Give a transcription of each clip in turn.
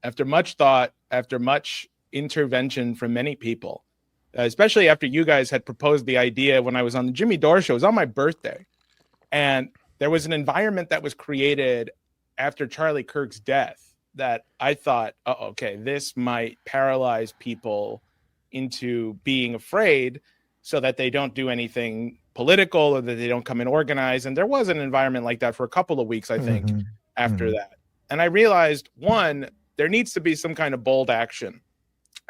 after much thought, after much intervention from many people, especially after you guys had proposed the idea when I was on the Jimmy Dore show, it was on my birthday. And there was an environment that was created after Charlie Kirk's death that I thought, oh, okay, this might paralyze people into being afraid so that they don't do anything political or that they don't come and organize. And there was an environment like that for a couple of weeks, I think, after that. And I realized, one, there needs to be some kind of bold action.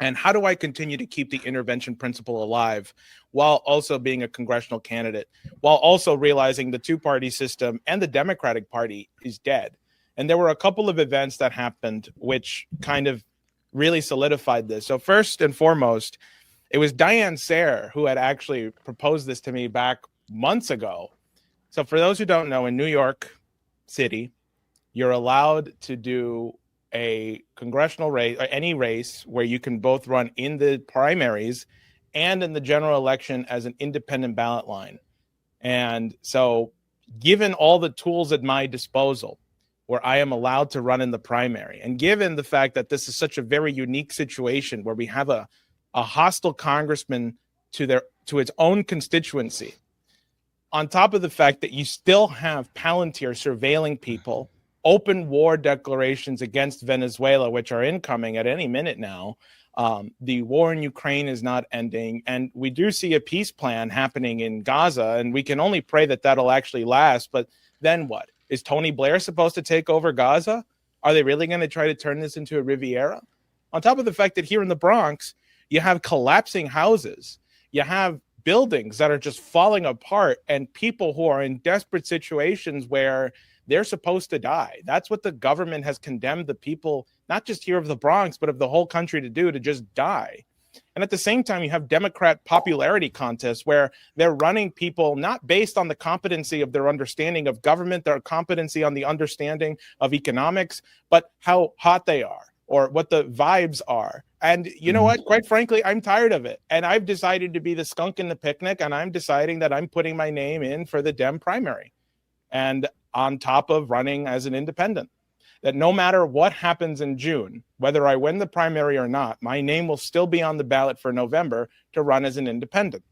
And how do I continue to keep the intervention principle alive while also being a congressional candidate, while also realizing the two-party system and the Democratic Party is dead? And there were a couple of events that happened which kind of really solidified this. So first and foremost, it was Diane Sayre who had actually proposed this to me back months ago. So for those who don't know, in New York City, you're allowed to do a congressional race or any race where you can both run in the primaries and in the general election as an independent ballot line. And so given all the tools at my disposal where I am allowed to run in the primary, and given the fact that this is such a very unique situation where we have a hostile congressman to its own constituency, on top of the fact that you still have Palantir surveilling people, open war declarations against Venezuela, which are incoming at any minute now. The war in Ukraine is not ending. And we do see a peace plan happening in Gaza, and we can only pray that that'll actually last. But then what? Is Tony Blair supposed to take over Gaza? Are they really going to try to turn this into a Riviera? On top of the fact that here in the Bronx, you have collapsing houses. You have buildings that are just falling apart and people who are in desperate situations where they're supposed to die. That's what the government has condemned the people, not just here of the Bronx, but of the whole country to do, to just die. And at the same time, you have Democrat popularity contests where they're running people not based on the competency of their understanding of government, their competency on the understanding of economics, but how hot they are or what the vibes are. And you know what? Quite frankly, I'm tired of it. And I've decided to be the skunk in the picnic, and I'm deciding that I'm putting my name in for the Dem primary. And on top of running as an independent, that no matter what happens in June, whether I win the primary or not, my name will still be on the ballot for November to run as an independent.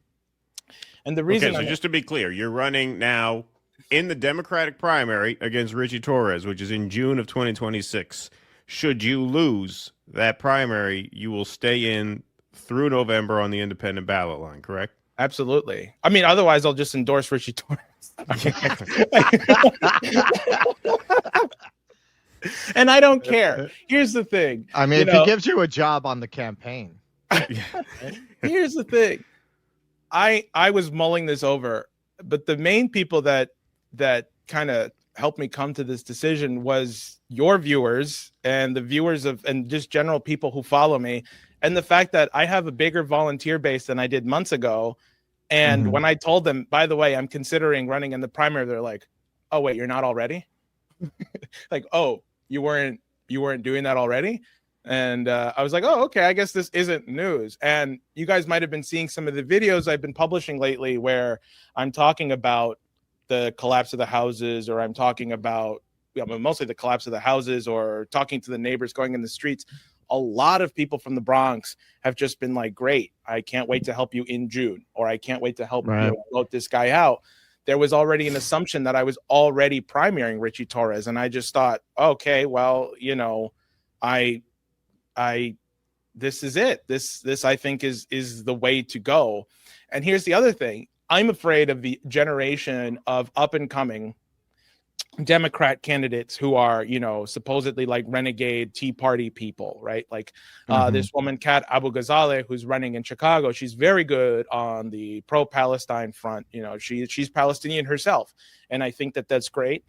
And the reason— Okay, so just to be clear, you're running now in the Democratic primary against Ritchie Torres, which is in June of 2026. Should you lose that primary, you will stay in through November on the independent ballot line, correct? Absolutely. I mean, otherwise I'll just endorse Ritchie Torres. And I don't care. Here's the thing. I mean, if he gives you a job on the campaign. Here's the thing. I was mulling this over, but the main people that kind of helped me come to this decision was your viewers and the viewers of, and just general people who follow me, and the fact that I have a bigger volunteer base than I did months ago. And when I told them, by the way, I'm considering running in the primary, they're like, oh wait, you're not already? Like, oh, you weren't doing that already? And I was like, oh, okay, I guess this isn't news. And you guys might have been seeing some of the videos I've been publishing lately where I'm talking about the collapse of the houses, or I'm talking about mostly the collapse of the houses, or talking to the neighbors going in the streets. A lot of people from the Bronx have just been like, great, I can't wait to help you in June, or I can't wait to help vote this guy out. There was already an assumption that I was already primarying Ritchie Torres. And I just thought, okay, well, this is it. This I think is the way to go. And here's the other thing. I'm afraid of the generation of up and coming Democrat candidates who are, supposedly like renegade Tea Party people, right? Like this woman, Kat Abu Ghazaleh, who's running in Chicago. She's very good on the pro-Palestine front. She's Palestinian herself. And I think that that's great.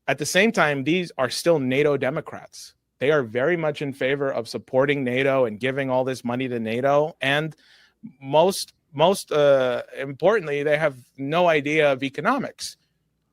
At the same time, these are still NATO Democrats. They are very much in favor of supporting NATO and giving all this money to NATO. And most importantly, they have no idea of economics.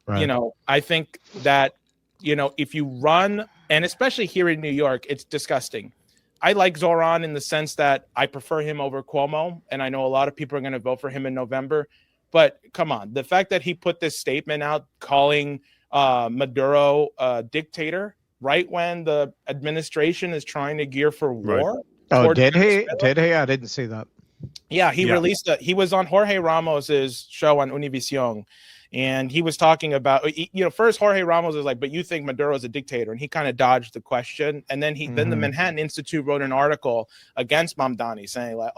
Right. I think that, if you run, and especially here in New York, it's disgusting. I like Zoran in the sense that I prefer him over Cuomo, and I know a lot of people are going to vote for him in November. But come on, the fact that he put this statement out calling Maduro a dictator right when the administration is trying to gear for war. Oh, towards did he? Venezuela. Did he? I didn't see that. Yeah, he was on Jorge Ramos's show on Univision, and he was talking about, first Jorge Ramos was like, but you think Maduro is a dictator, and he kind of dodged the question. And then then the Manhattan Institute wrote an article against Mamdani saying like,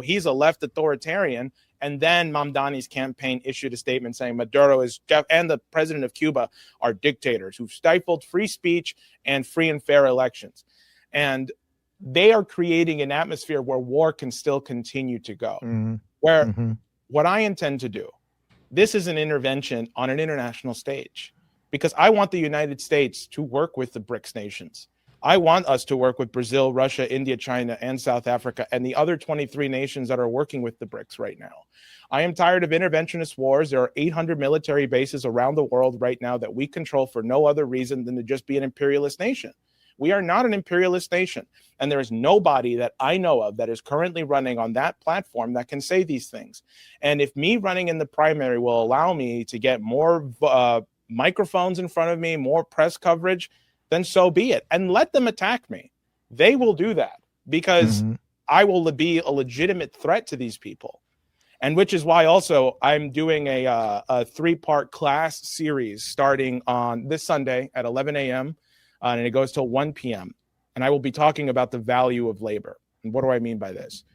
he's a left authoritarian. And then Mamdani's campaign issued a statement saying Maduro and the president of Cuba are dictators who've stifled free speech and free and fair elections. And they are creating an atmosphere where war can still continue to go. What I intend to do, this is an intervention on an international stage, because I want the United States to work with the BRICS nations. I want us to work with Brazil, Russia, India, China, and South Africa, and the other 23 nations that are working with the BRICS right now. I am tired of interventionist wars. There are 800 military bases around the world right now that we control for no other reason than to just be an imperialist nation. We are not an imperialist nation, and there is nobody that I know of that is currently running on that platform that can say these things. And if me running in the primary will allow me to get more microphones in front of me, more press coverage, then so be it. And let them attack me. They will do that because I will be a legitimate threat to these people. And which is why also I'm doing a 3-part class series starting on this Sunday at 11 a.m. And it goes till 1 p.m. And I will be talking about the value of labor. And what do I mean by this?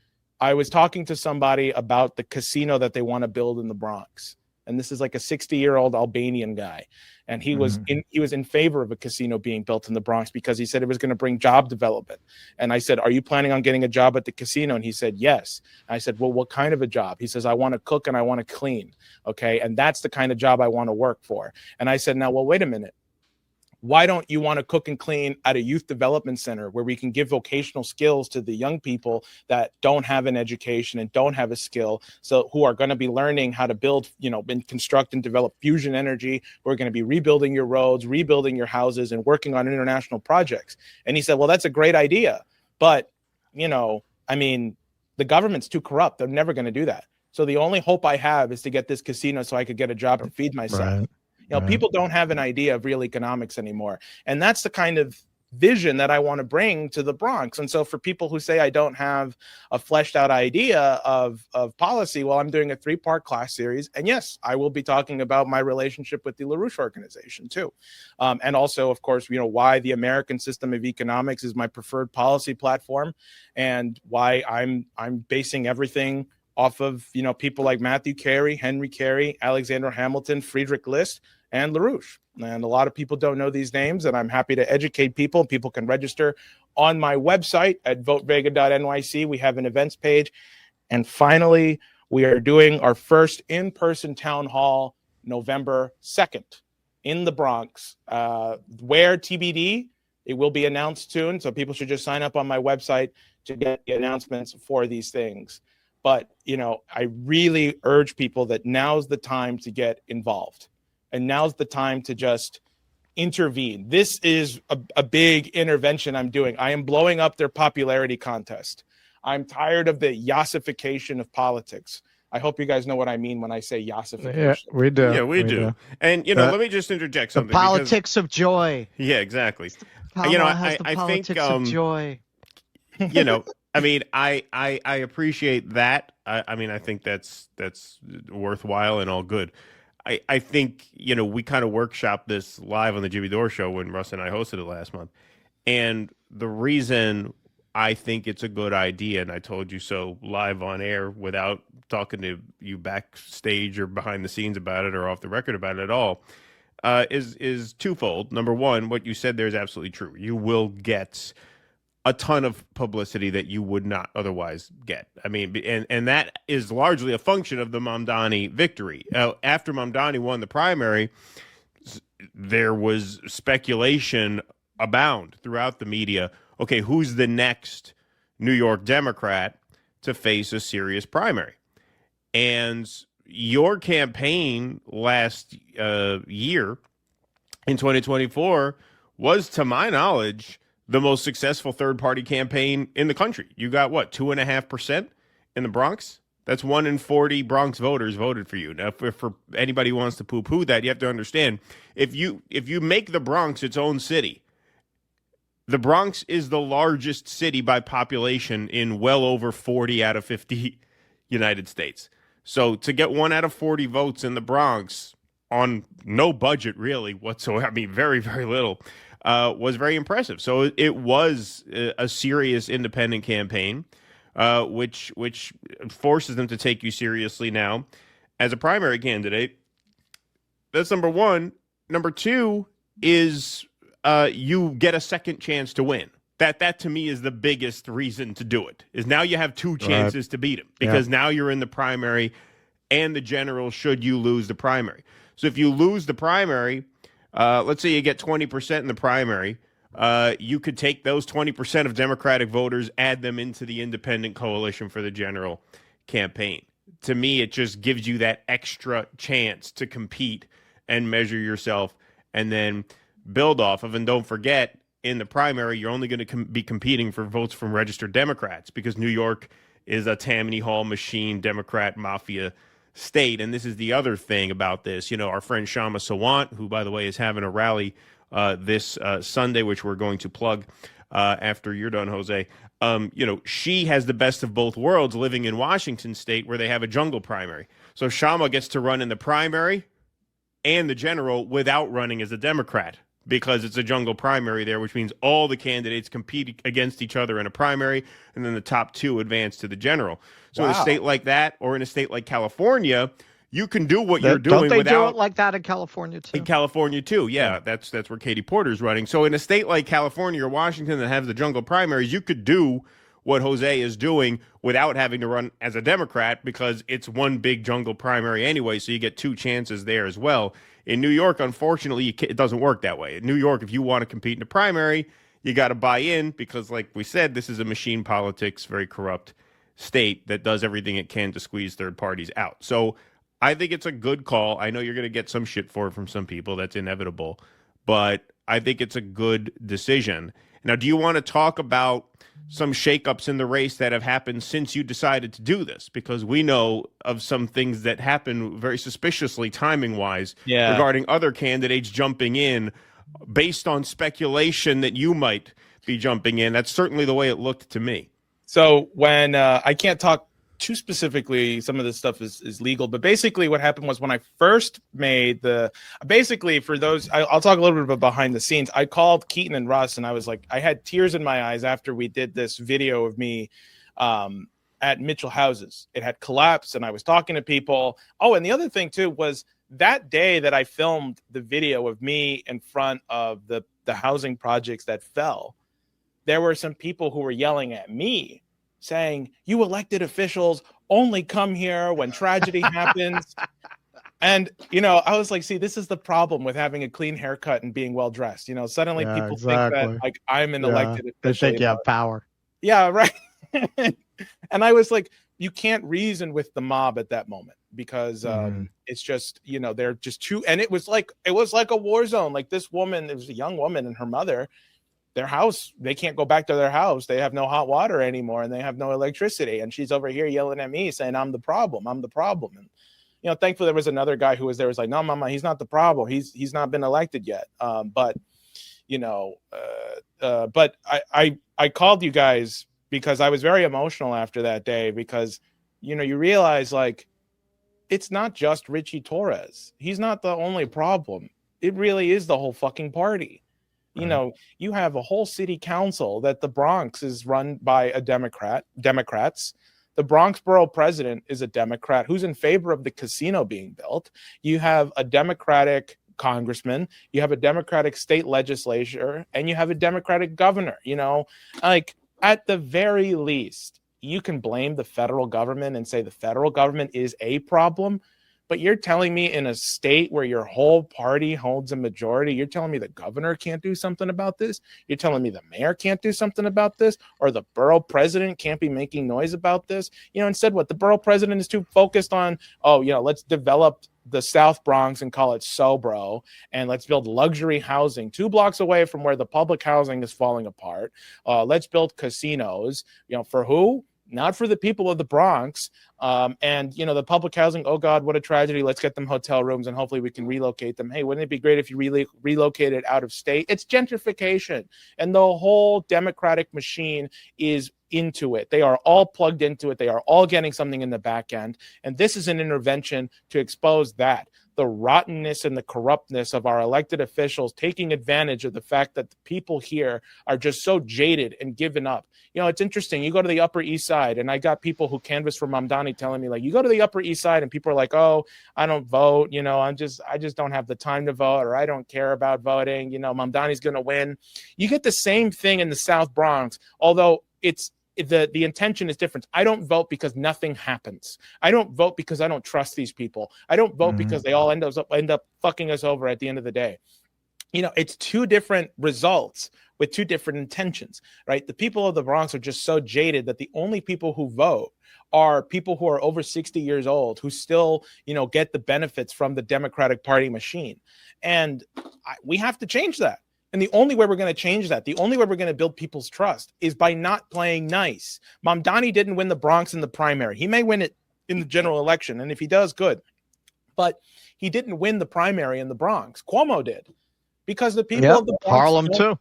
I was talking to somebody about the casino that they want to build in the Bronx. And this is like a 60-year-old Albanian guy. And he was in favor of a casino being built in the Bronx because he said it was going to bring job development. And I said, are you planning on getting a job at the casino? And he said, yes. I said, well, what kind of a job? He says, I want to cook and I want to clean. Okay. And that's the kind of job I want to work for. And I said, now, well, wait a minute. Why don't you want to cook and clean at a youth development center where we can give vocational skills to the young people that don't have an education and don't have a skill, so who are going to be learning how to build, and construct and develop fusion energy. We're going to be rebuilding your roads, rebuilding your houses, and working on international projects. And he said, well, that's a great idea. But, the government's too corrupt. They're never going to do that. So the only hope I have is to get this casino so I could get a job to feed myself. Right. People don't have an idea of real economics anymore. And that's the kind of vision that I want to bring to the Bronx. And so for people who say I don't have a fleshed out idea of policy, well, I'm doing a 3-part class series. And yes, I will be talking about my relationship with the LaRouche organization too. And also, of course, why the American system of economics is my preferred policy platform, and why I'm basing everything off of, people like Matthew Carey, Henry Carey, Alexander Hamilton, Friedrich List, and LaRouche. And a lot of people don't know these names, and I'm happy to educate people. People can register on my website at votevega.nyc. We have an events page. And finally, we are doing our first in-person town hall November 2nd in the Bronx. Where TBD, it will be announced soon. So people should just sign up on my website to get the announcements for these things. But, I really urge people that now's the time to get involved. And now's the time to just intervene. This is a big intervention I'm doing. I am blowing up their popularity contest. I'm tired of the yassification of politics. I hope you guys know what I mean when I say yassification. Yeah, we do. Yeah, we do. And, let me just interject something. The politics of joy. Yeah, exactly. I think of joy. I appreciate that. I think that's worthwhile and all good. I think, we kind of workshopped this live on the Jimmy Dore show when Russ and I hosted it last month. And the reason I think it's a good idea, and I told you so live on air without talking to you backstage or behind the scenes about it or off the record about it at all, is twofold. Number one, what you said there is absolutely true. You will get a ton of publicity that you would not otherwise get. And that is largely a function of the Mamdani victory. After Mamdani won the primary, there was speculation abound throughout the media. Okay, who's the next New York Democrat to face a serious primary? And your campaign last year in 2024 was, to my knowledge, the most successful third-party campaign in the country. You got, 2.5% in the Bronx? That's 1 in 40 Bronx voters voted for you. Now, for anybody who wants to poo-poo that, you have to understand, if you make the Bronx its own city The Bronx is the largest city by population in well over 40 out of 50 United States. So to get 1 out of 40 votes in the Bronx on no budget really whatsoever, I mean, very, very little, was very impressive. So it was a serious independent campaign, which forces them to take you seriously now as a primary candidate. That's number one. Number two is you get a second chance to win. That to me is the biggest reason to do it. Is now you have two chances to beat him because now you're in the primary and the general should you lose the primary. So if you lose the primary, let's say you get 20% in the primary, you could take those 20% of Democratic voters, add them into the independent coalition for the general campaign. To me, it just gives you that extra chance to compete and measure yourself and then build off of. And don't forget, in the primary, you're only going to be competing for votes from registered Democrats because New York is a Tammany Hall machine Democrat mafia state. And this is the other thing about this. You know, our friend Shama Sawant, who, by the way, is having a rally this Sunday, which we're going to plug after you're done, Jose. You know, she has the best of both worlds living in Washington state where they have a jungle primary. So Shama gets to run in the primary and the general without running as a Democrat because it's a jungle primary there, which means all the candidates compete against each other in a primary, and then the top two advance to the general. So in a state like that, or in a state like California, you can do what you're doing Don't they do without... it like that in California, too? In California, too, yeah. That's where Katie Porter's running. So in a state like California or Washington that has the jungle primaries, you could do what Jose is doing without having to run as a Democrat because it's one big jungle primary anyway, so you get two chances there as well. In New York, unfortunately, it doesn't work that way. In New York, if you want to compete in the primary, you got to buy in because, like we said, this is a machine politics, very corrupt state that does everything it can to squeeze third parties out. So I think it's a good call. I know you're going to get some shit for it from some people. That's inevitable. But I think it's a good decision. Now, do you want to talk about some shakeups in the race that have happened since you decided to do this? Because we know of some things that happen very suspiciously timing-wise regarding other candidates jumping in based on speculation that you might be jumping in. That's certainly the way it looked to me. So when I can't talk too specifically, some of this stuff is legal, but basically what happened was when I first made basically for those, I'll talk a little bit about behind the scenes. I called Keaton and Russ and I was like, I had tears in my eyes after we did this video of me at Mitchell Houses. It had collapsed and I was talking to people. Oh, and the other thing too was that day that I filmed the video of me in front of the housing projects that fell, there were some people who were yelling at me saying, you elected officials only come here when tragedy happens. And, you know, I was like, see, this is the problem with having a clean haircut and being well dressed. You know, suddenly people think that like I'm an elected official. They think you have power. Yeah, right. And I was like, you can't reason with the mob at that moment because it's just, you know, they're just too. And it was like a war zone. Like this woman, it was a young woman and her mother. Their house, they can't go back to their house. They have no hot water anymore and they have no electricity. And she's over here yelling at me saying, I'm the problem. I'm the problem. And, you know, thankfully there was another guy who was there was like, no, mama, he's not the problem. He's not been elected yet. But, you know, but I called you guys because I was very emotional after that day because, you know, you realize like, it's not just Ritchie Torres. He's not the only problem. It really is the whole fucking party. You know, you have a whole city council that the Bronx is run by a Democrats. The Bronx borough president is a Democrat who's in favor of the casino being built. You have a Democratic congressman, you have a Democratic state legislature, and you have a Democratic governor. You know, like at the very least, you can blame the federal government and say the federal government is a problem. But you're telling me in a state where your whole party holds a majority, you're telling me the governor can't do something about this? You're telling me the mayor can't do something about this? Or the borough president can't be making noise about this? You know, instead, what the borough president is too focused on, oh, you know, let's develop the South Bronx and call it SoBro, and let's build luxury housing 2 blocks away from where the public housing is falling apart. Let's build casinos, you know, for who? Not for the people of the Bronx. And, the public housing, oh God, what a tragedy. Let's get them hotel rooms and hopefully we can relocate them. Hey, wouldn't it be great if you relocated out of state? It's gentrification. And the whole Democratic machine is into it. They are all plugged into it. They are all getting something in the back end. And this is an intervention to expose that. The rottenness and the corruptness of our elected officials taking advantage of the fact that the people here are just so jaded and given up. It's interesting. You go to the Upper East Side, and I got people who canvass for Mamdani telling me, like, you go to the Upper East Side and people are like, oh, I don't vote. I just don't have the time to vote, or I don't care about voting. Mamdani's going to win. You get the same thing in the South Bronx, although the intention is different. I don't vote because nothing happens. I don't vote because I don't trust these people. I don't vote because they all end up fucking us over at the end of the day. It's two different results with two different intentions, right? The people of the Bronx are just so jaded that the only people who vote are people who are over 60 years old who still, get the benefits from the Democratic Party machine. And we have to change that. And the only way we're going to change that, the only way we're going to build people's trust is by not playing nice. Mamdani didn't win the Bronx in the primary. He may win it in the general election. And if he does, good. But he didn't win the primary in the Bronx. Cuomo did. Because the people of the Bronx. Harlem too.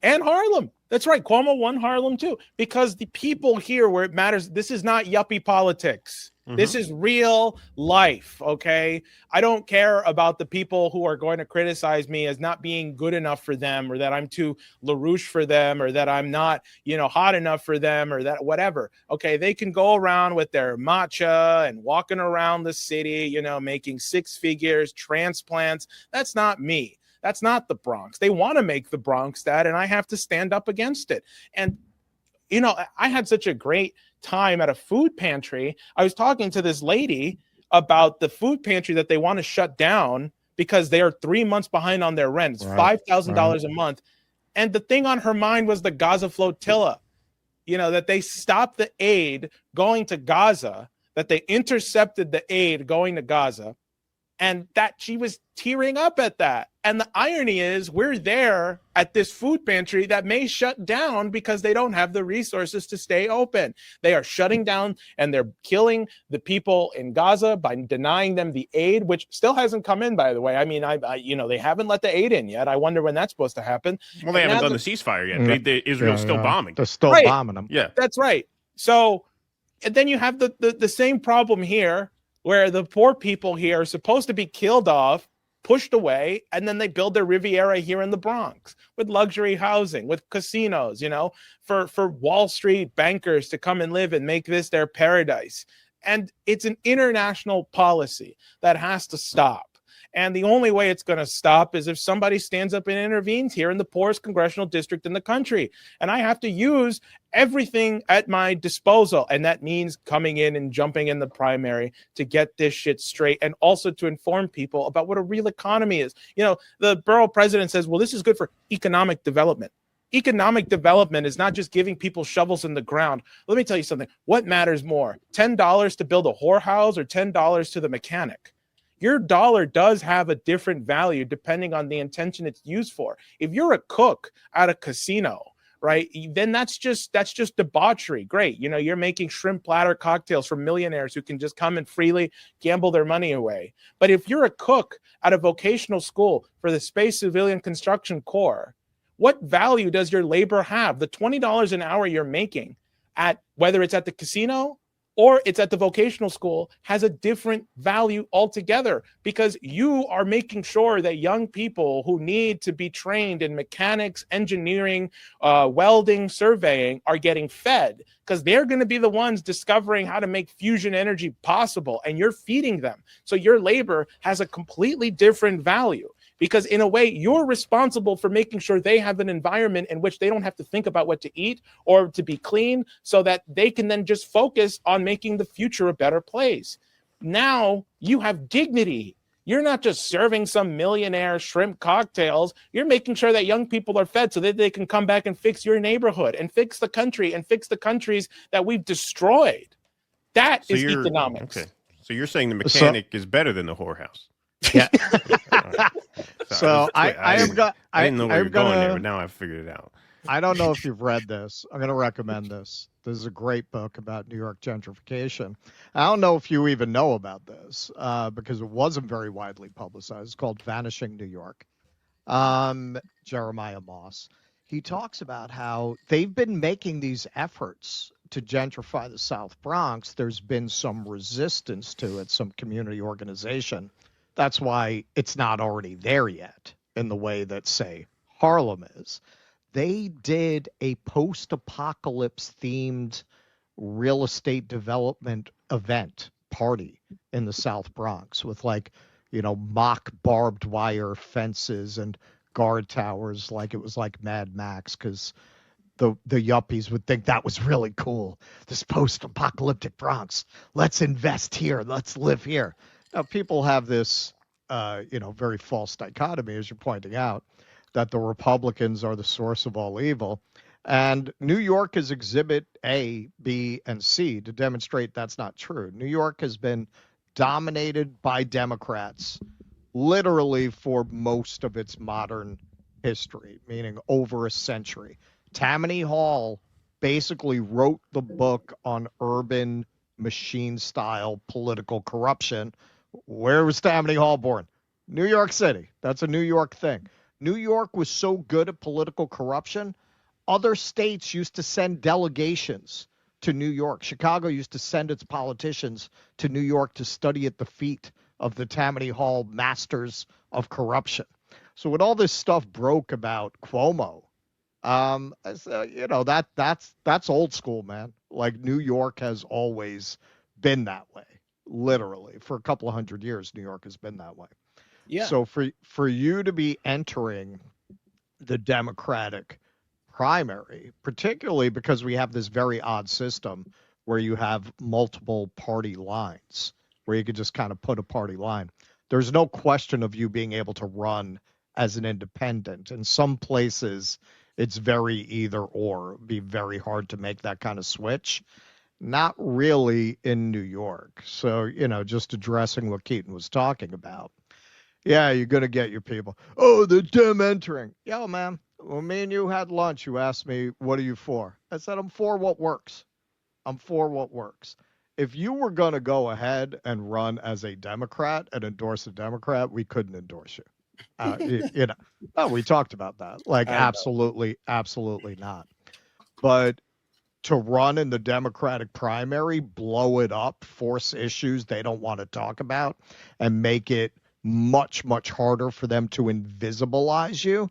And Harlem. That's right. Cuomo won Harlem too. Because the people here where it matters, this is not yuppie politics. This is real life, okay? I don't care about the people who are going to criticize me as not being good enough for them, or that I'm too LaRouche for them, or that I'm not, hot enough for them, or that whatever. Okay, they can go around with their matcha and walking around the city, making six figures, transplants. That's not me. That's not the Bronx. They want to make the Bronx that, and I have to stand up against it. And, I had such a great time at a food pantry. I was talking to this lady about the food pantry that they want to shut down because they are 3 months behind on their rent. It's $5,000 a month. And the thing on her mind was the Gaza flotilla, that they stopped the aid going to Gaza, that they intercepted the aid going to Gaza, and that she was tearing up at that. And the irony is we're there at this food pantry that may shut down because they don't have the resources to stay open. They are shutting down and they're killing the people in Gaza by denying them the aid, which still hasn't come in, by the way. I mean, they haven't let the aid in yet. I wonder when that's supposed to happen. Well, they haven't done the ceasefire yet. Israel's still bombing. They're still bombing them. Yeah, that's right. So and then you have the same problem here, where the poor people here are supposed to be killed off, pushed away, and then they build their Riviera here in the Bronx with luxury housing, with casinos, for Wall Street bankers to come and live and make this their paradise. And it's an international policy that has to stop. And the only way it's going to stop is if somebody stands up and intervenes here in the poorest congressional district in the country. And I have to use everything at my disposal. And that means coming in and jumping in the primary to get this shit straight, and also to inform people about what a real economy is. The borough president says, well, this is good for economic development. Economic development is not just giving people shovels in the ground. Let me tell you something. What matters more, $10 to build a whorehouse or $10 to the mechanic? Your dollar does have a different value depending on the intention it's used for. If you're a cook at a casino, right, then that's just debauchery. Great. You're making shrimp platter cocktails for millionaires who can just come and freely gamble their money away. But if you're a cook at a vocational school for the Space Civilian Construction Corps, what value does your labor have? The $20 an hour you're making at, whether it's at the casino or it's at the vocational school, has a different value altogether, because you are making sure that young people who need to be trained in mechanics, engineering, welding, surveying are getting fed, because they're going to be the ones discovering how to make fusion energy possible, and you're feeding them. So your labor has a completely different value. Because in a way, you're responsible for making sure they have an environment in which they don't have to think about what to eat or to be clean, so that they can then just focus on making the future a better place. Now you have dignity. You're not just serving some millionaire shrimp cocktails. You're making sure that young people are fed so that they can come back and fix your neighborhood and fix the country and fix the countries that we've destroyed. That is economics. Okay. So you're saying the mechanic is better than the whorehouse? Yeah. Right. So I didn't know where you're going there, but now I've figured it out. I don't know if you've read this. I'm going to recommend this. This is a great book about New York gentrification. I don't know if you even know about this because it wasn't very widely publicized. It's called Vanishing New York. Jeremiah Moss. He talks about how they've been making these efforts to gentrify the South Bronx. There's been some resistance to it, some community organization. That's why it's not already there yet in the way that, say, Harlem is. They did a post-apocalypse themed real estate development event party in the South Bronx with mock barbed wire fences and guard towers, like it was like Mad Max, because the yuppies would think that was really cool. This post-apocalyptic Bronx. Let's invest here. Let's live here. Now people have this very false dichotomy, as you're pointing out, that the Republicans are the source of all evil. And New York is exhibit A, B, and C to demonstrate that's not true. New York has been dominated by Democrats literally for most of its modern history, meaning over a century. Tammany Hall basically wrote the book on urban machine style political corruption. Where was Tammany Hall born? New York City. That's a New York thing. New York was so good at political corruption, other states used to send delegations to New York. Chicago used to send its politicians to New York to study at the feet of the Tammany Hall masters of corruption. So when all this stuff broke about Cuomo, that's old school, man. Like New York has always been that way. Literally, for a couple of hundred years, New York has been that way. Yeah. So for you to be entering the Democratic primary, particularly because we have this very odd system where you have multiple party lines, where you could just kind of put a party line. There's no question of you being able to run as an independent. In some places, it's very either or. It'd be very hard to make that kind of switch. Not really in New York. So, just addressing what Keaton was talking about. Yeah, you're going to get your people. Oh, the Dem entering. Yo, man, when me and you had lunch, you asked me, what are you for? I said, I'm for what works. I'm for what works. If you were going to go ahead and run as a Democrat and endorse a Democrat, we couldn't endorse you. We talked about that. Like, absolutely not. But to run in the Democratic primary, blow it up, force issues they don't want to talk about, and make it much, much harder for them to invisibilize you,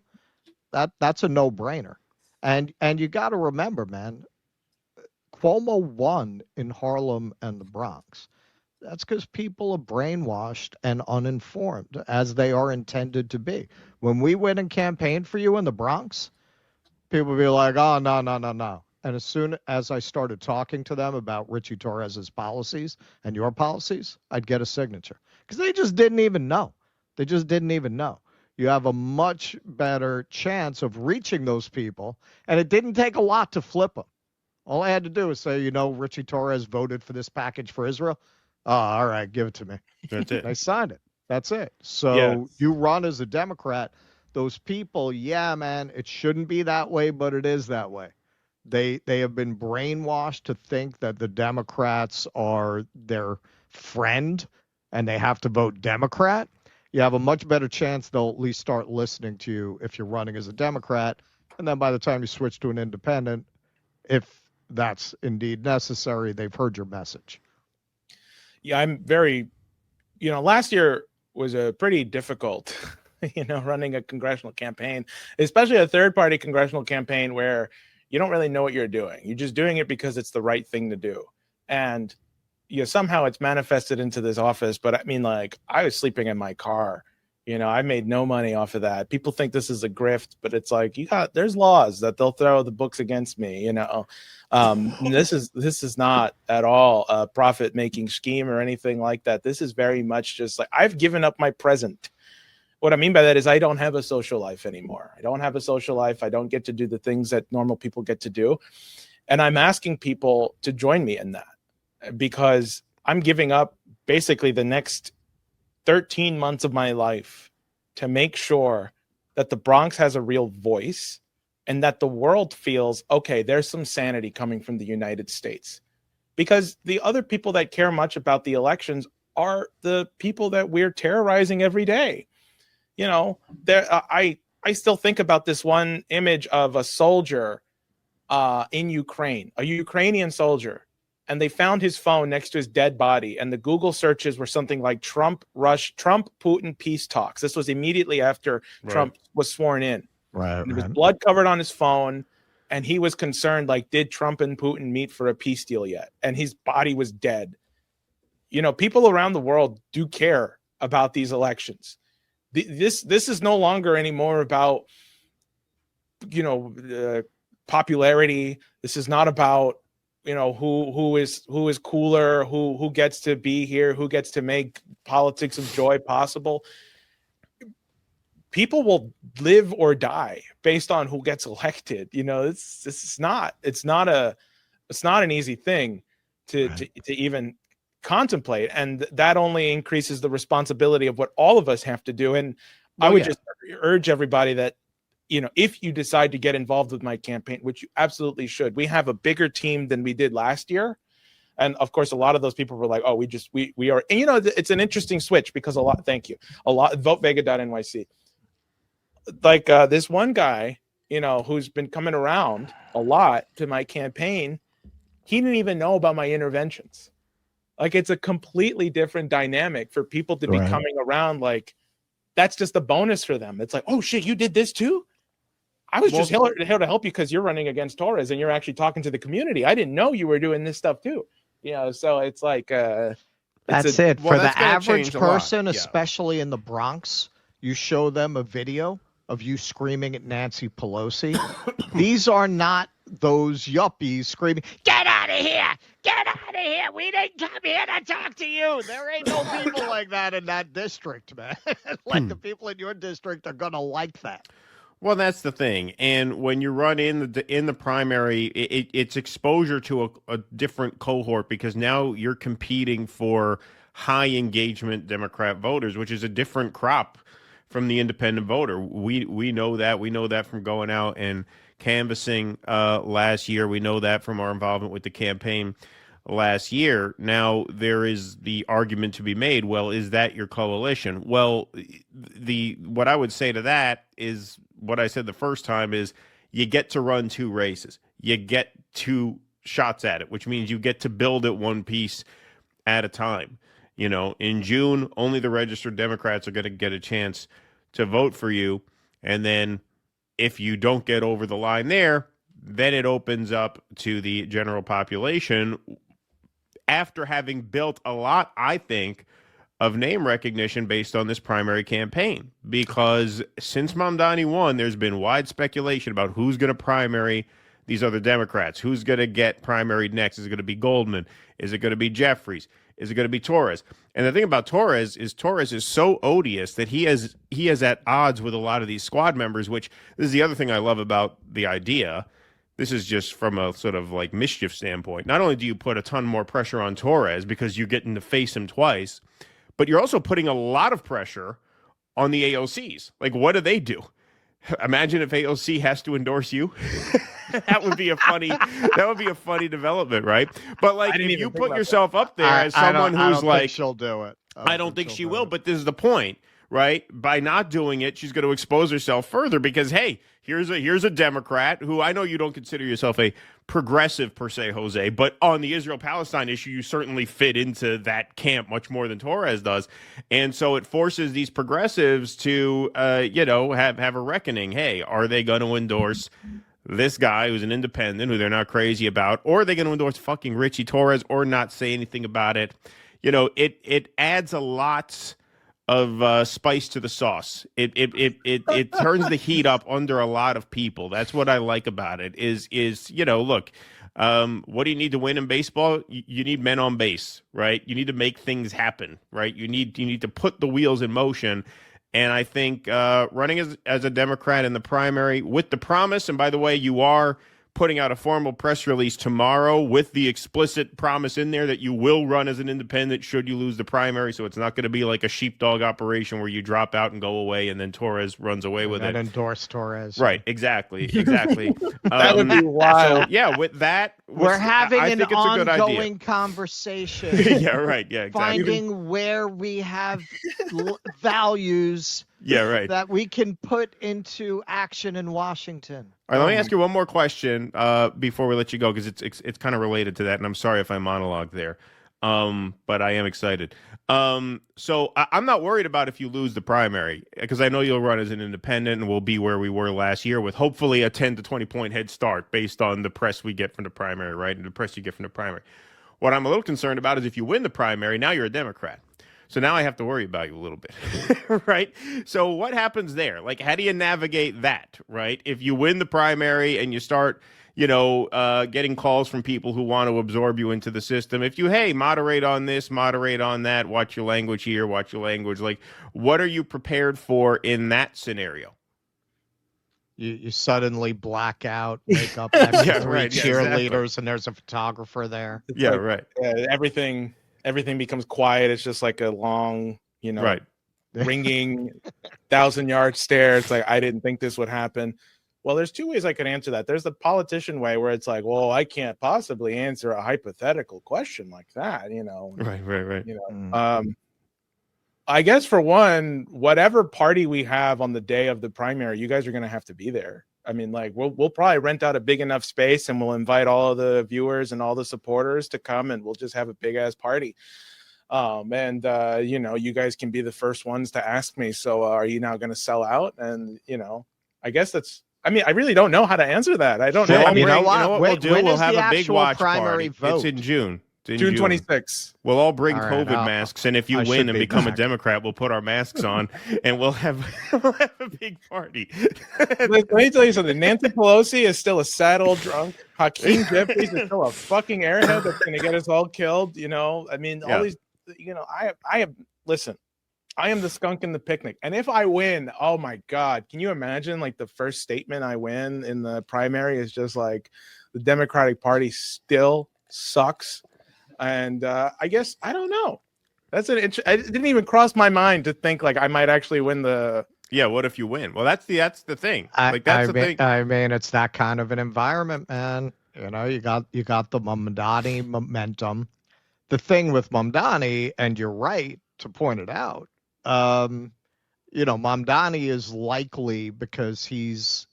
that's a no-brainer. And you got to remember, man, Cuomo won in Harlem and the Bronx. That's because people are brainwashed and uninformed, as they are intended to be. When we went and campaigned for you in the Bronx, people would be like, oh, no. And as soon as I started talking to them about Ritchie Torres's policies and your policies, I'd get a signature. Because they just didn't even know. You have a much better chance of reaching those people. And it didn't take a lot to flip them. All I had to do was say, Ritchie Torres voted for this package for Israel. Oh, all right, give it to me. That's it. I signed it. That's it. So You run as a Democrat. Those people, yeah, man, it shouldn't be that way, but it is that way. They have been brainwashed to think that the Democrats are their friend and they have to vote Democrat. You have a much better chance they'll at least start listening to you if you're running as a Democrat. And then by the time you switch to an independent, if that's indeed necessary, they've heard your message. Yeah, I'm very, last year was a pretty difficult, running a congressional campaign, especially a third party congressional campaign where you don't really know what you're doing. You're just doing it because it's the right thing to do. And somehow it's manifested into this office. But I mean, I was sleeping in my car. I made no money off of that. People think this is a grift, but it's like, there's laws that they'll throw the books against me. This is not at all a profit making scheme or anything like that. This is very much just like, I've given up my present. What I mean by that is I don't have a social life anymore. I don't have a social life. I don't get to do the things that normal people get to do. And I'm asking people to join me in that because I'm giving up basically the next 13 months of my life to make sure that the Bronx has a real voice and that the world feels, okay, there's some sanity coming from the United States. Because the other people that care much about the elections are the people that we're terrorizing every day. You know, I still think about this one image of a soldier in Ukraine, a Ukrainian soldier, and they found his phone next to his dead body, and the Google searches were something like Trump Putin peace talks. This was immediately after Trump was sworn in. Right. And there was blood covered on his phone, and he was concerned, like, did Trump and Putin meet for a peace deal yet? And his body was dead. You know, people around the world do care about these elections. This is no longer anymore about, you know, popularity. This is not about, you know, who is cooler, who gets to be here, who gets to make politics of joy possible. People will live or die based on who gets elected. You know, it's not an easy thing to even contemplate, and that only increases the responsibility of what all of us have to do. And I would just urge everybody that, you know, if you decide to get involved with my campaign, which you absolutely should, we have a bigger team than we did last year. And of course, a lot of those people were like, oh, we are, and you know, it's an interesting switch because vote Vega.nyc. Like this one guy, you know, who's been coming around a lot to my campaign, he didn't even know about my interventions. Like, it's a completely different dynamic for people to be coming around. Like, that's just a bonus for them. It's like, oh shit, you did this too? I was just here to help you because you're running against Torres and you're actually talking to the community. I didn't know you were doing this stuff too. You know, so it's like that's it. For the average person, yeah, especially in the Bronx, you show them a video of you screaming at Nancy Pelosi. These are not those yuppies screaming, "Get out of here! Get out of here! We didn't come here to talk to you." There ain't no people like that in that district, man. Like the people in your district are gonna like that. Well, that's the thing. And when you run in the primary, it's exposure to a different cohort, because now you're competing for high engagement Democrat voters, which is a different crop from the independent voter. We know that. We know that from going out and canvassing last year. We know that from our involvement with the campaign last year. Now, there is the argument to be made, well, is that your coalition? Well, what I would say to that is what I said the first time is you get to run two races. You get two shots at it, which means you get to build it one piece at a time. You know, in June, only the registered Democrats are going to get a chance to vote for you. And then if you don't get over the line there, then it opens up to the general population after having built a lot, I think, of name recognition based on this primary campaign. Because since Mamdani won, there's been wide speculation about who's going to primary these other Democrats, who's going to get primaried next. Is it going to be Goldman? Is it going to be Jeffries? Is it going to be Torres? And the thing about Torres is so odious that he is at odds with a lot of these squad members, which this is the other thing I love about the idea. This is just from a sort of like mischief standpoint. Not only do you put a ton more pressure on Torres because you're getting to face him twice, but you're also putting a lot of pressure on the AOCs. Like, what do they do? Imagine if AOC has to endorse you. That would be a funny development, right? But like, if you put yourself up there as someone who's like, she'll do it. I don't think she will, but this is the point, right? By not doing it, she's going to expose herself further because, hey, here's a Democrat who, I know you don't consider yourself a progressive per se, Jose, but on the Israel-Palestine issue, you certainly fit into that camp much more than Torres does. And so it forces these progressives to, have a reckoning. Hey, are they going to endorse this guy who's an independent who they're not crazy about, or are they going to endorse fucking Ritchie Torres or not say anything about it? You know, it adds a lot of spice to the sauce. It turns the heat up under a lot of people. That's what I like about it. Look, what do you need to win in baseball? You need men on base, right? You need to make things happen, right? You need to put the wheels in motion. And I think running as a Democrat in the primary with the promise, and by the way, you are putting out a formal press release tomorrow with the explicit promise in there that you will run as an independent should you lose the primary. So it's not going to be like a sheepdog operation where you drop out and go away and then Torres runs away with it. And endorse Torres. Right, exactly. That would be wild. So yeah, with that, We're having I an think it's a good idea. ongoing conversation. Yeah, right. Yeah, exactly. Finding where we have values Yeah, right. that we can put into action in Washington. All right, let me ask you one more question before we let you go, because it's kind of related to that, and I'm sorry if I monologued there, but I am excited. So I'm not worried about if you lose the primary, because I know you'll run as an independent, and we'll be where we were last year with hopefully a 10 to 20 point head start based on the press we get from the primary, right, and the press you get from the primary. What I'm a little concerned about is if you win the primary, now you're a Democrat. So now I have to worry about you a little bit, right? So what happens there? Like, how do you navigate that, right? If you win the primary and you start, getting calls from people who want to absorb you into the system. If you, hey, moderate on this, moderate on that, watch your language here, watch your language. Like, what are you prepared for in that scenario? You suddenly black out, wake up next to three right, cheerleaders, exactly. and there's a photographer there. It's Yeah, like, right. Everything becomes quiet. It's just like a long, Right. ringing 1,000-yard stare. It's like, I didn't think this would happen. Well, there's two ways I could answer that. There's the politician way where it's like, well, I can't possibly answer a hypothetical question like that, Right. I guess for one, whatever party we have on the day of the primary, you guys are going to have to be there. I mean, like, we'll probably rent out a big enough space and we'll invite all of the viewers and all the supporters to come, and we'll just have a big ass party. You guys can be the first ones to ask me, so are you now going to sell out? And, I guess I really don't know how to answer that. I don't know. You know what? We'll do? When We'll is have the a big actual watch primary party. It's vote? in June. June 26th. We'll all bring All right, COVID masks, and if you I win should and be become a back. Democrat, we'll put our masks on, and we'll have a big party. Let me tell you something. Nancy Pelosi is still a sad old drunk. Hakeem Jeffries is still a fucking airhead that's going to get us all killed. All these, listen, I am the skunk in the picnic. And if I win, oh my God, can you imagine like the first statement I win in the primary is just like the Democratic Party still sucks. And I guess, I don't know. It didn't even cross my mind to think like I might actually win the. Yeah, what if you win? Well, that's the thing. That's the thing. I mean, it's that kind of an environment, man. You got the Mamdani momentum. The thing with Mamdani, and you're right to point it out. Mamdani is likely because he's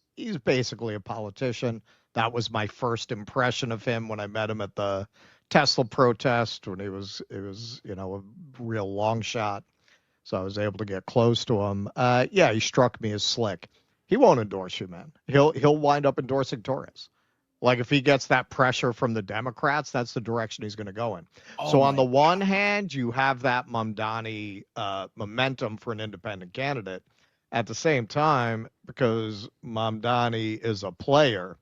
basically a politician. That was my first impression of him when I met him at the Tesla protest when it was a real long shot. So I was able to get close to him. He struck me as slick. He won't endorse you, man. He'll wind up endorsing Torres. Like if he gets that pressure from the Democrats, that's the direction he's going to go in. So on the one hand, you have that Mamdani momentum for an independent candidate. At the same time, because Mamdani is a player,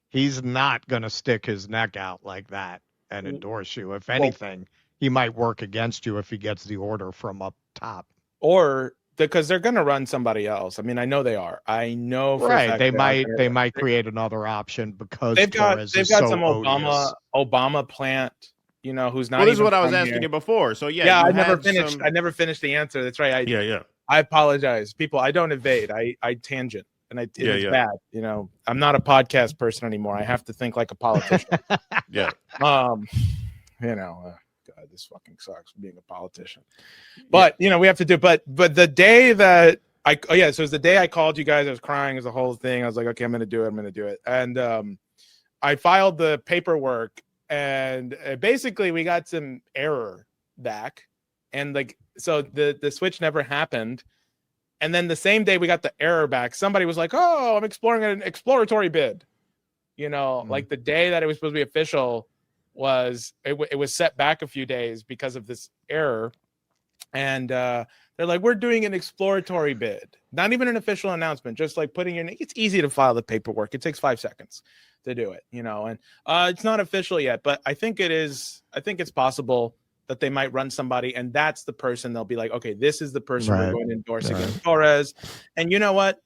he's not going to stick his neck out like that and endorse you. If anything, he might work against you if he gets the order from up top. Or because they're going to run somebody else. I mean, I know they are. I know for a fact they might create another option because they've got some odious. Obama plant, who's not. Well, this is even what I was from asking here. you before. So I never finished the answer. That's right. I apologize, people. I don't evade. I tangent, and it's bad. I'm not a podcast person anymore. I have to think like a politician. Yeah. God, this fucking sucks being a politician. But we have to do. But the day that so it was the day I called you guys. I was crying. It was the whole thing. I was like, okay, I'm gonna do it. And I filed the paperwork, and basically we got some error back, and so the switch never happened. And then the same day we got the error back, somebody was like, "Oh, I'm exploring an exploratory bid." Like the day that it was supposed to be official was it was set back a few days because of this error. And they're like, "We're doing an exploratory bid." Not even an official announcement, just like putting your name. It's easy to file the paperwork. It takes 5 seconds to do it, and it's not official yet, but I think it is. I think it's possible that they might run somebody, and that's the person they'll be like, okay, this is the person we're going to endorse against Torres. And you know what?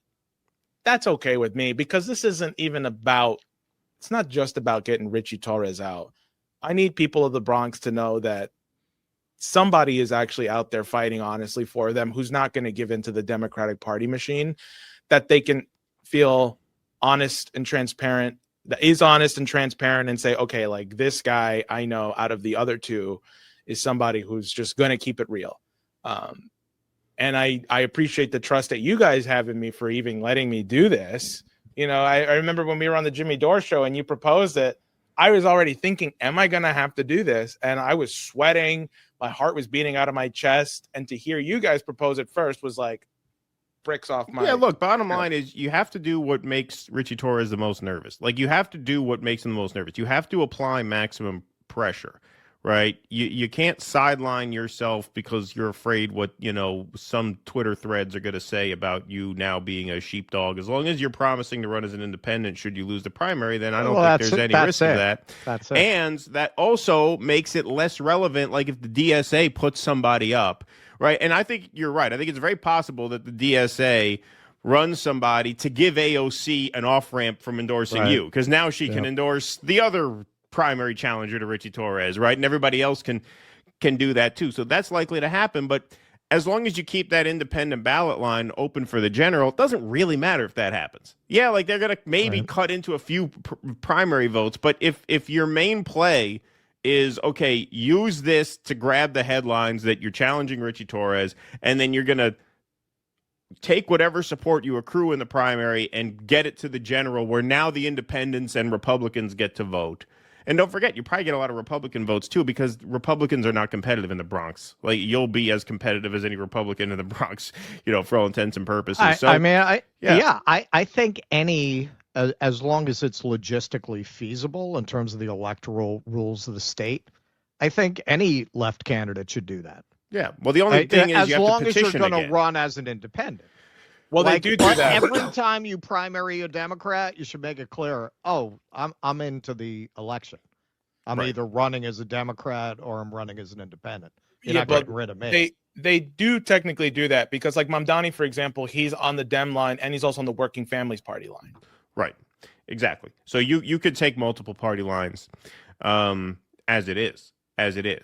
That's okay with me, because this isn't even about it's not just about getting Ritchie Torres out. I need people of the Bronx to know that somebody is actually out there fighting honestly for them, who's not going to give into the Democratic Party machine, that they can feel honest and transparent, that is honest and transparent, and say, okay, like this guy I know out of the other two is somebody who's just going to keep it real. And I appreciate the trust that you guys have in me for even letting me do this. You know, I remember when we were on the Jimmy Dore show and you proposed it, I was already thinking, am I going to have to do this? And I was sweating. My heart was beating out of my chest. And to hear you guys propose it first was like bricks off my... Yeah, look, bottom line is you have to do what makes Ritchie Torres the most nervous. Like, you have to do what makes him the most nervous. You have to apply maximum pressure. Right. You can't sideline yourself because you're afraid what, you know, some Twitter threads are going to say about you now being a sheepdog. As long as you're promising to run as an independent, should you lose the primary, then I don't think there's any risk of that. That's it. And that also makes it less relevant. Like if the DSA puts somebody up. Right. And I think you're right. I think it's very possible that the DSA runs somebody to give AOC an off ramp from endorsing you, because now she can endorse the other primary challenger to Ritchie Torres, right? And everybody else can do that too. So that's likely to happen. But as long as you keep that independent ballot line open for the general, it doesn't really matter if that happens. Yeah, like they're going to maybe cut into a few primary votes. But if your main play is, okay, use this to grab the headlines that you're challenging Ritchie Torres, and then you're going to take whatever support you accrue in the primary and get it to the general, where now the independents and Republicans get to vote. And don't forget, you probably get a lot of Republican votes, too, because Republicans are not competitive in the Bronx. Like, you'll be as competitive as any Republican in the Bronx, you know, for all intents and purposes. I think any, as long as it's logistically feasible in terms of the electoral rules of the state, I think any left candidate should do that. Yeah. Well, the only thing is you have to petition again. As long as you're going to run as an independent. Well, they do that. Every time you primary a Democrat, you should make it clear, oh, I'm into the election. I'm either running as a Democrat or I'm running as an independent. You're not getting rid of me. They do technically do that because, like Mamdani, for example, he's on the Dem line and he's also on the Working Families Party line. Right. Exactly. So you could take multiple party lines as it is.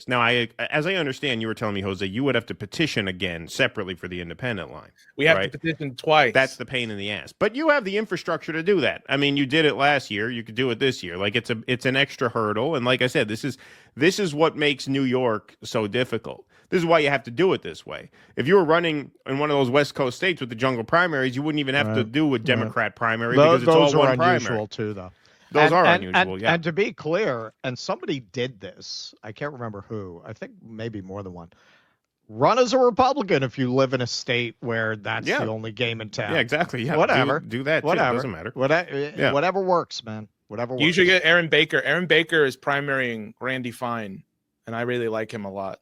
Now, as I understand, you were telling me, Jose, you would have to petition again separately for the independent line. We have to petition twice. That's the pain in the ass. But you have the infrastructure to do that. I mean, you did it last year. You could do it this year. Like, it's an extra hurdle. And like I said, this is what makes New York so difficult. This is why you have to do it this way. If you were running in one of those West Coast states with the jungle primaries, you wouldn't even have to do a Democrat primary because it's all one primary. Those are unusual too, though. Those are unusual, yeah. And to be clear, and somebody did this, I can't remember who, I think maybe more than one. Run as a Republican if you live in a state where that's the only game in town. Yeah, exactly. Yeah, whatever. Do that, too. Whatever. It doesn't matter. Whatever works, man. Whatever works. You should get Aaron Baker. Aaron Baker is primarying Randy Fine, and I really like him a lot.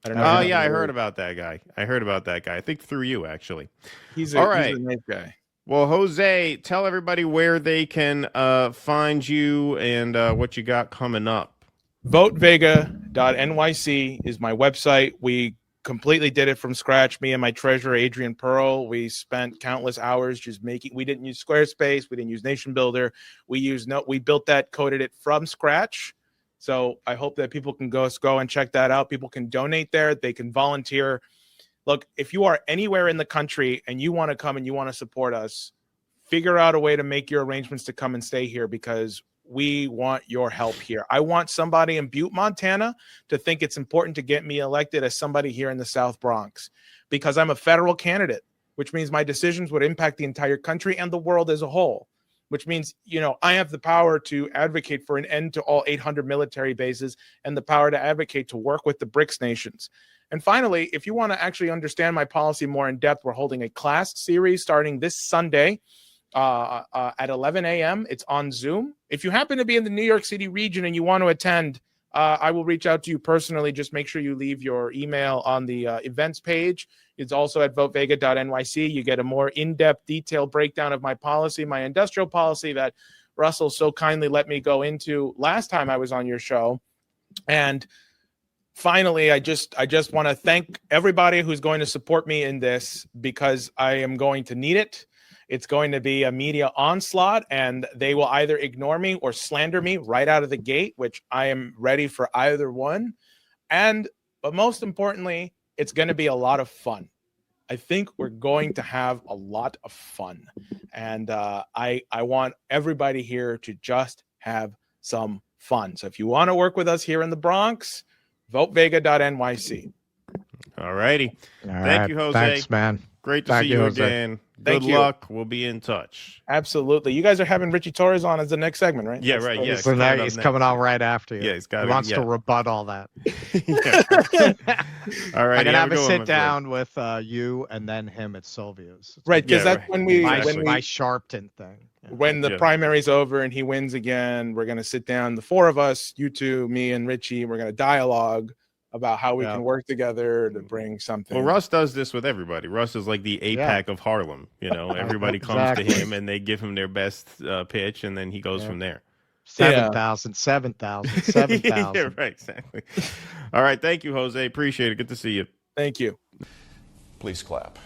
I don't know. Oh, yeah, I heard about that guy. I think through you, actually. He's a nice guy. Well, Jose, tell everybody where they can find you and what you got coming up. VoteVega.nyc is my website. We completely did it from scratch. Me and my treasurer, Adrian Pearl, we spent countless hours just we didn't use Squarespace. We didn't use Nation Builder. We built that, coded it from scratch. So I hope that people can go and check that out. People can donate there. They can volunteer. Look, if you are anywhere in the country and you want to come and you want to support us, figure out a way to make your arrangements to come and stay here because we want your help here. I want somebody in Butte, Montana to think it's important to get me elected as somebody here in the South Bronx because I'm a federal candidate, which means my decisions would impact the entire country and the world as a whole, which means, I have the power to advocate for an end to all 800 military bases and the power to advocate to work with the BRICS nations. And finally, if you want to actually understand my policy more in depth, we're holding a class series starting this Sunday at 11 a.m. It's on Zoom. If you happen to be in the New York City region and you want to attend, I will reach out to you personally. Just make sure you leave your email on the events page. It's also at votevega.nyc. You get a more in-depth, detailed breakdown of my policy, my industrial policy that Russell so kindly let me go into last time I was on your show. And finally, I just want to thank everybody who's going to support me in this because I am going to need it. It's going to be a media onslaught, and they will either ignore me or slander me right out of the gate, which I am ready for either one. But most importantly, it's going to be a lot of fun. I think we're going to have a lot of fun. And I want everybody here to just have some fun. So if you want to work with us here in the Bronx, votevega.nyc. All righty. All Thank right. you, Jose. Thanks, man. Great to Thank see you, you Jose. again. Thank Good you. luck. We'll be in touch. Absolutely. You guys are having Richie Torres on as the next segment, right? Yeah, right. Yeah. So now he's coming on right after you. Yeah, he's got He wants to rebut all that. All right. I'm gonna have a sit down with you and then him at Sylvia's. It's Right, because Yeah, that's right. when we my Sharpton thing. Yeah. when the Yeah. primary's over and he wins again, we're gonna sit down, the four of us, you two, me, and Richie. We're gonna dialogue about how we can work together to bring something. Well, Russ does this with everybody. Russ is like the APAC of Harlem. You know, everybody comes to him and they give him their best pitch, and then he goes from there. 7,000, 7,000, 7,000. Yeah, right, exactly. All right, thank you, Jose. Appreciate it. Good to see you. Thank you. Please clap.